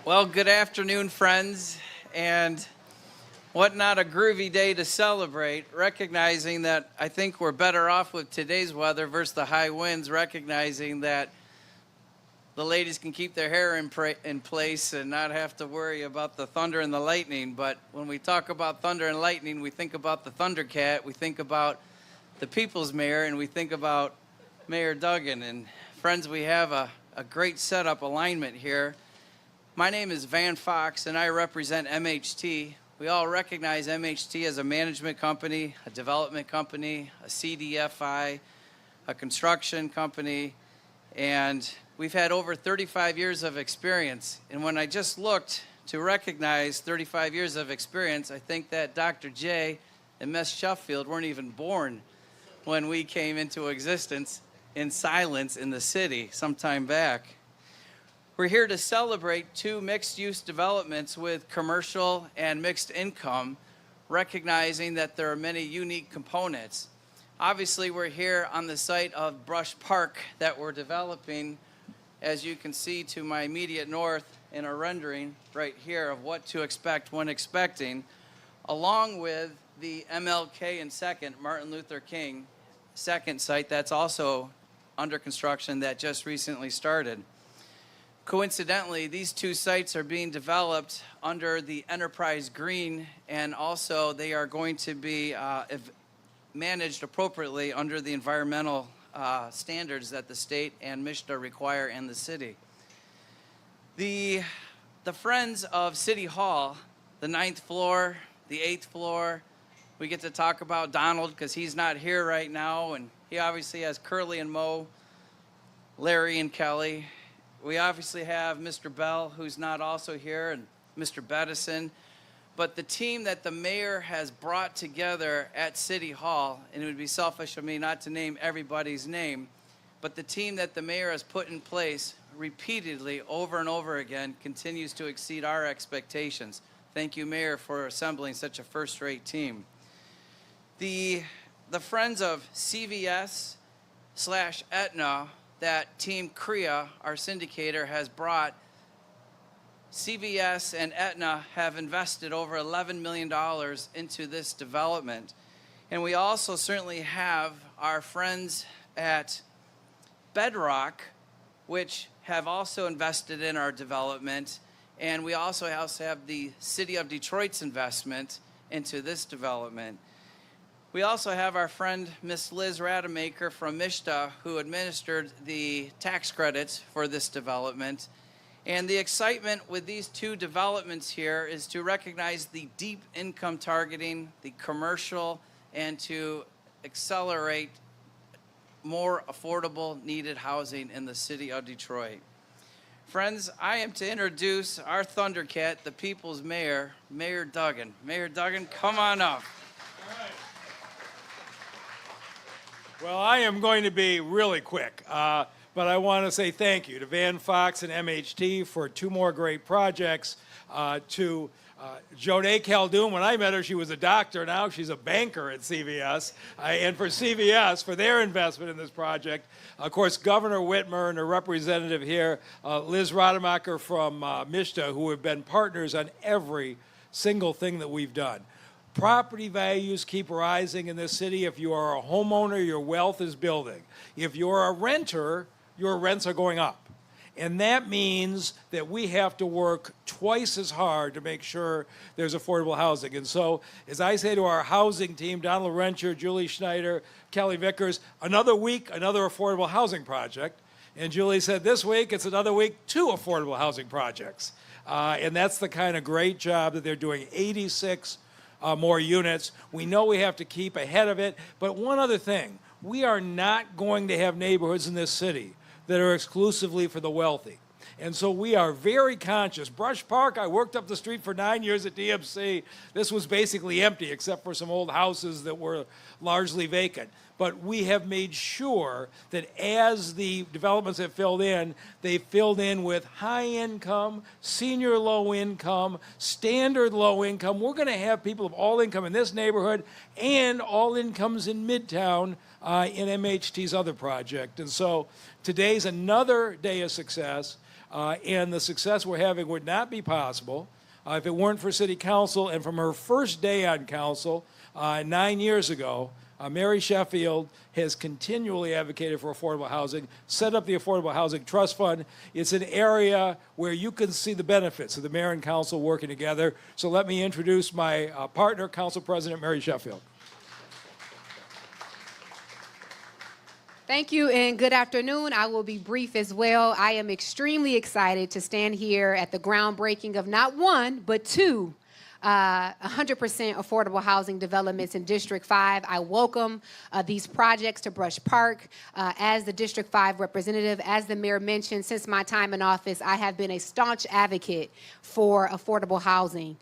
Well, good afternoon, friends, and what not a groovy day to celebrate, recognizing that I think we're better off with today's weather versus the high winds, recognizing that the ladies can keep their hair in place and not have to worry about the thunder and the lightning. But when we talk about thunder and lightning, we think about the Thundercat, we think about the People's Mayor, and we think about Mayor Duggan. And friends, we have a great setup alignment here. My name is Van Fox, and I represent MHT. We all recognize MHT as a management company, a development company, a CDFI, a construction company, and we've had over 35 years of experience. And when I just looked to recognize 35 years of experience, I think that Dr. J and Ms. Sheffield weren't even born when we came into existence in silence in the city some time back. We're here to celebrate two mixed-use developments with commercial and mixed income, recognizing that there are many unique components. Obviously, we're here on the site of Brush Park that we're developing, as you can see to my immediate north in a rendering right here of what to expect when expecting, along with the MLK and Second Martin Luther King second site that's also under construction that just recently started. Coincidentally, these two sites are being developed under the Enterprise Green, and also they are going to be managed appropriately under the environmental standards that the state and MSHDA require and the city. The Friends of City Hall, the 9th floor, the 8th floor, we get to talk about Donald because he's not here right now, and he obviously has Curly and Mo, Larry and Kelly. We obviously have Mr. Bell, who's not also here, and Mr. Bettison. But the team that the mayor has brought together at City Hall, and it would be selfish of me not to name everybody's name, but the team that the mayor has put in place repeatedly over and over again continues to exceed our expectations. Thank you, Mayor, for assembling such a first-rate team. The Friends of CVS/Aetna, that Team CREA, our syndicator, has brought, CVS and Aetna have invested over $11 million into this development. And we also certainly have our friends at Bedrock, which have also invested in our development. And we also have the City of Detroit's investment into this development. We also have our friend, Miss Liz Rademacher from MSHDA, who administered the tax credits for this development. And the excitement with these two developments here is to recognize the deep income targeting, the commercial, and to accelerate more affordable needed housing in the city of Detroit. Friends, I am to introduce our Thundercat, the People's Mayor, Mayor Duggan. Mayor Duggan, come on up. Well, I am going to be really quick, but I want to say thank you to Van Fox and MHT for two more great projects, to Jonay Caldoon. When I met her, she was a doctor. Now she's a banker at CVS. And for CVS, for their investment in this project. Of course, Governor Whitmer and a representative here, Liz Rademacher from MSHDA, who have been partners on every single thing that we've done. Property values keep rising in this city. If you are a homeowner, your wealth is building. If you're a renter, your rents are going up. And that means that we have to work twice as hard to make sure there's affordable housing. And so, as I say to our housing team, Donald Rencher, Julie Schneider, Kelly Vickers, another week, another affordable housing project. And Julie said this week, it's another week, 2 affordable housing projects. And that's the kind of great job that they're doing, 86 more units. We know we have to keep ahead of it. But one other thing, we are not going to have neighborhoods in this city that are exclusively for the wealthy. And so we are very conscious. Brush Park, I worked up the street for 9 years at DMC. This was basically empty except for some old houses that were largely vacant. But we have made sure that as the developments have filled in, they filled in with high income, senior low income, standard low income. We're going to have people of all income in this neighborhood and all incomes in Midtown in MHT's other project. And so today's another day of success. and the success we're having would not be possible if it weren't for City Council. And from her first day on council 9 years ago, Mary Sheffield has continually advocated for affordable housing, set up the Affordable Housing Trust Fund. It's an area where you can see the benefits of the mayor and council working together. So let me introduce my partner, Council President Mary Sheffield. Thank you and good afternoon. I will be brief as well. I am extremely excited to stand here at the groundbreaking of not one, but two 100% affordable housing developments in District 5. I welcome these projects to Brush Park. As the District 5 representative, as the mayor mentioned, since my time in office, I have been a staunch advocate for affordable housing,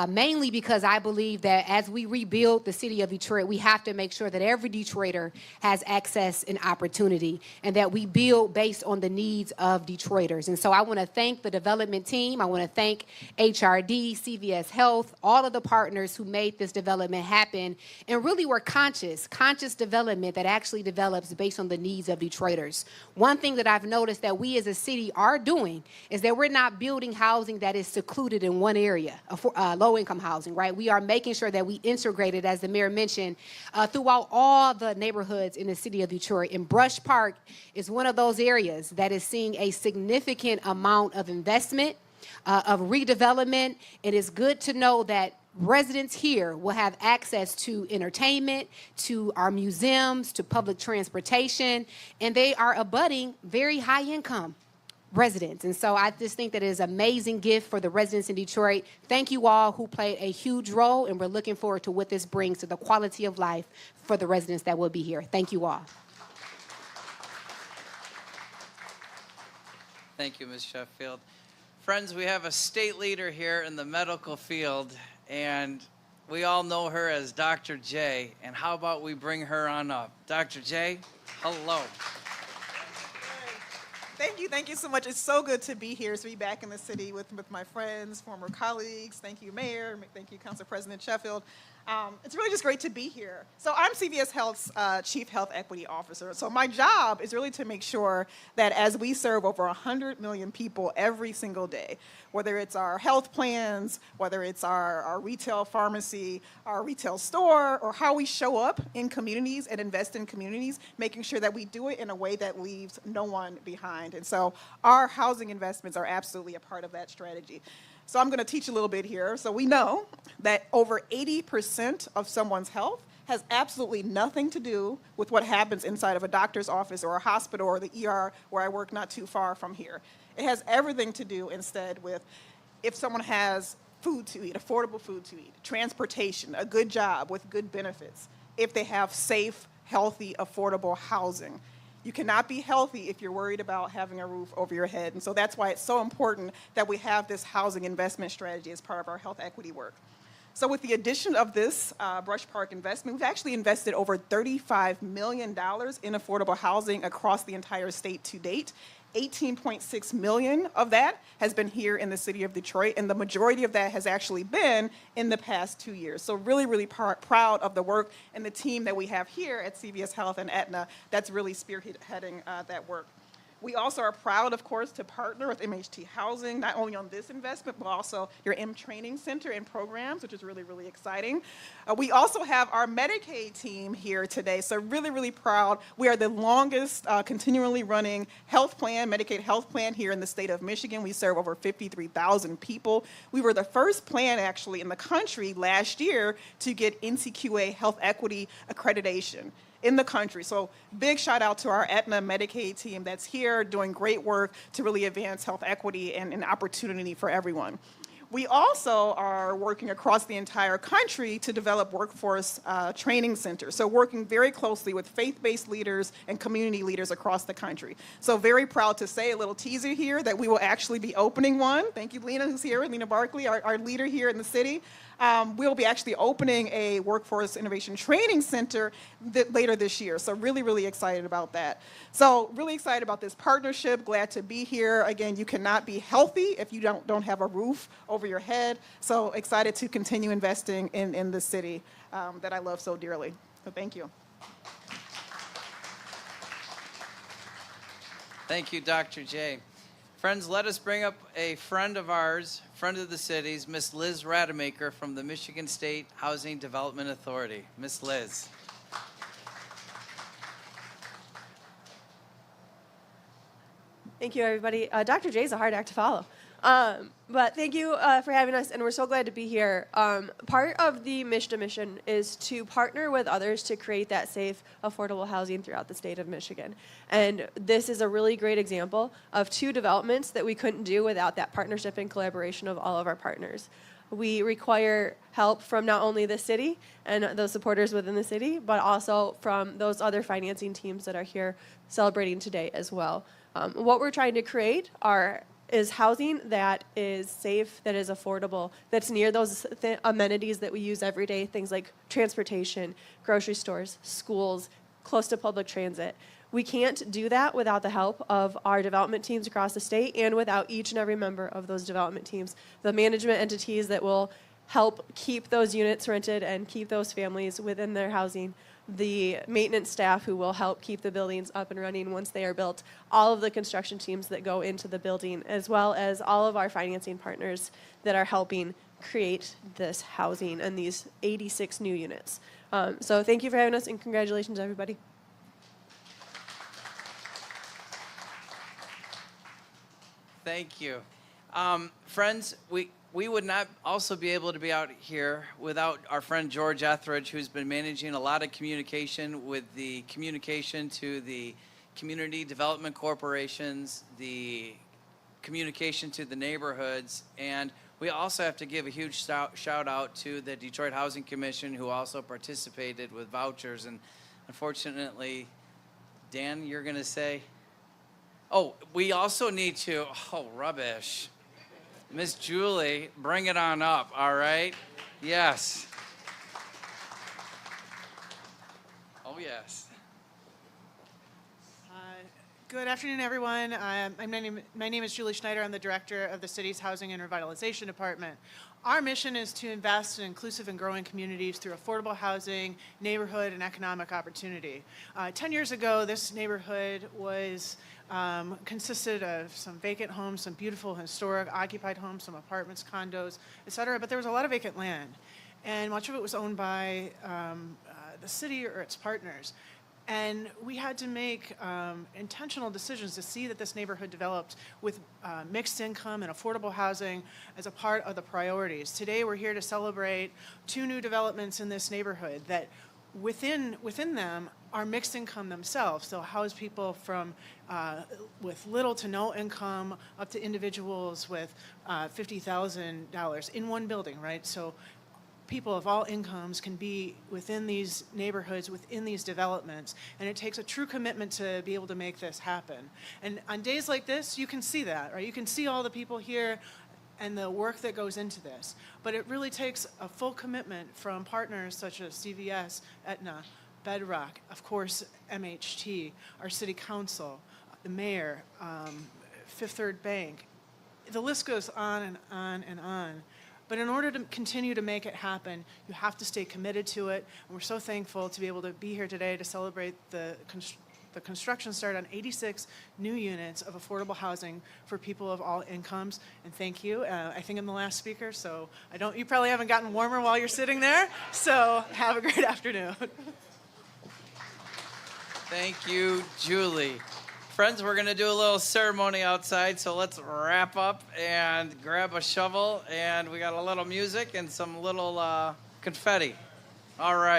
mainly because I believe that as we rebuild the city of Detroit, we have to make sure that every Detroiter has access and opportunity, and that we build based on the needs of Detroiters. And so I want to thank the development team. I want to thank HRD, CVS Health, all of the partners who made this development happen, and really were conscious development that actually develops based on the needs of Detroiters. One thing that I've noticed that we as a city are doing is that we're not building housing that is secluded in one area, low-income housing, right? We are making sure that we integrate it, as the mayor mentioned, throughout all the neighborhoods in the city of Detroit. And Brush Park is one of those areas that is seeing a significant amount of investment, of redevelopment. It is good to know that residents here will have access to entertainment, to our museums, to public transportation, and they are abutting very high income residents. And so I just think that it is an amazing gift for the residents in Detroit. Thank you all who played a huge role, and we're looking forward to what this brings to the quality of life for the residents that will be here. Thank you all. Thank you, Ms. Sheffield. Friends, we have a state leader here in the medical field, and we all know her as Dr. J. And how about we bring her on up? Dr. J, hello. Thank you so much. It's so good to be here, to be back in the city with my friends, former colleagues. Thank you, Mayor. Thank you, Council President Sheffield. It's really just great to be here. So I'm CVS Health's Chief Health Equity Officer. So my job is really to make sure that as we serve over 100 million people every single day, whether it's our health plans, whether it's our retail pharmacy, our retail store, or how we show up in communities and invest in communities, making sure that we do it in a way that leaves no one behind. And so our housing investments are absolutely a part of that strategy. So I'm going to teach a little bit here. So we know that over 80% of someone's health has absolutely nothing to do with what happens inside of a doctor's office or a hospital or the ER where I work not too far from here. It has everything to do instead with if someone has food to eat, affordable food to eat, transportation, a good job with good benefits, if they have safe, healthy, affordable housing. You cannot be healthy if you're worried about having a roof over your head. And so that's why it's so important that we have this housing investment strategy as part of our health equity work. So with the addition of this Brush Park investment, we've actually invested over $35 million in affordable housing across the entire state to date. 18.6 million of that has been here in the city of Detroit, and the majority of that has actually been in the past 2 years. So really, really proud of the work and the team that we have here at CVS Health and Aetna that's really spearheading that work. We also are proud, of course, to partner with MHT Housing, not only on this investment, but also your M Training Center and programs, which is really, really exciting. We also have our Medicaid team here today, so really, really proud. We are the longest continually running health plan, Medicaid health plan here in the state of Michigan. We serve over 53,000 people. We were the first plan, actually, in the country last year to get NCQA health equity accreditation in the country. So big shout out to our Aetna Medicaid team that's here doing great work to really advance health equity and an opportunity for everyone. We also are working across the entire country to develop workforce training centers. So working very closely with faith-based leaders and community leaders across the country. So very proud to say, a little teaser here, that we will actually be opening one. Thank you, Lena, who's here, Lena Barkley, our leader here in the city. We'll be actually opening a workforce innovation training center later this year. So really, really excited about that. So really excited about this partnership. Glad to be here. Again, you cannot be healthy if you don't have a roof over your head. So excited to continue investing in the city that I love so dearly. So thank you. Thank you, Dr. J. Friends, let us bring up a friend of ours, friend of the city's, Miss Liz Rademacher from the Michigan State Housing Development Authority. Miss Liz. Thank you, everybody. Dr. J is a hard act to follow. But thank you for having us, and we're so glad to be here. Part of the MISHDA mission is to partner with others to create that safe, affordable housing throughout the state of Michigan. And this is a really great example of two developments that we couldn't do without that partnership and collaboration of all of our partners. We require help from not only the city and those supporters within the city, but also from those other financing teams that are here celebrating today as well. What we're trying to create is housing that is safe, that is affordable, that's near those amenities that we use every day, things like transportation, grocery stores, schools, close to public transit. We can't do that without the help of our development teams across the state and without each and every member of those development teams, the management entities that will help keep those units rented and keep those families within their housing, the maintenance staff who will help keep the buildings up and running once they are built, all of the construction teams that go into the building, as well as all of our financing partners that are helping create this housing and these 86 new units. So thank you for having us, and congratulations, everybody. Thank you. Friends, we would not also be able to be out here without our friend George Etheridge, who's been managing a lot of communication with the communication to the community development corporations, the communication to the neighborhoods, and we also have to give a huge shout out to the Detroit Housing Commission, who also participated with vouchers. And unfortunately, Dan, you're going to say? Oh, we also need to, rubbish. Miss Julie, bring it on up, all right? Yes. Oh, yes. Good afternoon, everyone. My name is Julie Schneider. I'm the director of the city's Housing and Revitalization Department. Our mission is to invest in inclusive and growing communities through affordable housing, neighborhood, and economic opportunity. 10 years ago, this neighborhood was consisted of some vacant homes, some beautiful historic occupied homes, some apartments, condos, et cetera, but there was a lot of vacant land. And much of it was owned by the city or its partners. And we had to make intentional decisions to see that this neighborhood developed with mixed income and affordable housing as a part of the priorities. Today we're here to celebrate two new developments in this neighborhood that within them are mixed income themselves. They'll house people from with little to no income up to individuals with $50,000 in one building, right? So people of all incomes can be within these neighborhoods, within these developments, and it takes a true commitment to be able to make this happen. And on days like this, you can see that, right? You can see all the people here and the work that goes into this. But it really takes a full commitment from partners such as CVS, Aetna, Bedrock, of course, MHT, our city council, the mayor, Fifth Third Bank. The list goes on and on and on. But in order to continue to make it happen, you have to stay committed to it. And we're so thankful to be able to be here today to celebrate the construction start on 86 new units of affordable housing for people of all incomes. And thank you. I think I'm the last speaker, so you probably haven't gotten warmer while you're sitting there. So have a great afternoon. Thank you, Julie. Friends, we're going to do a little ceremony outside, so let's wrap up and grab a shovel, and we got a little music and some little confetti. All right.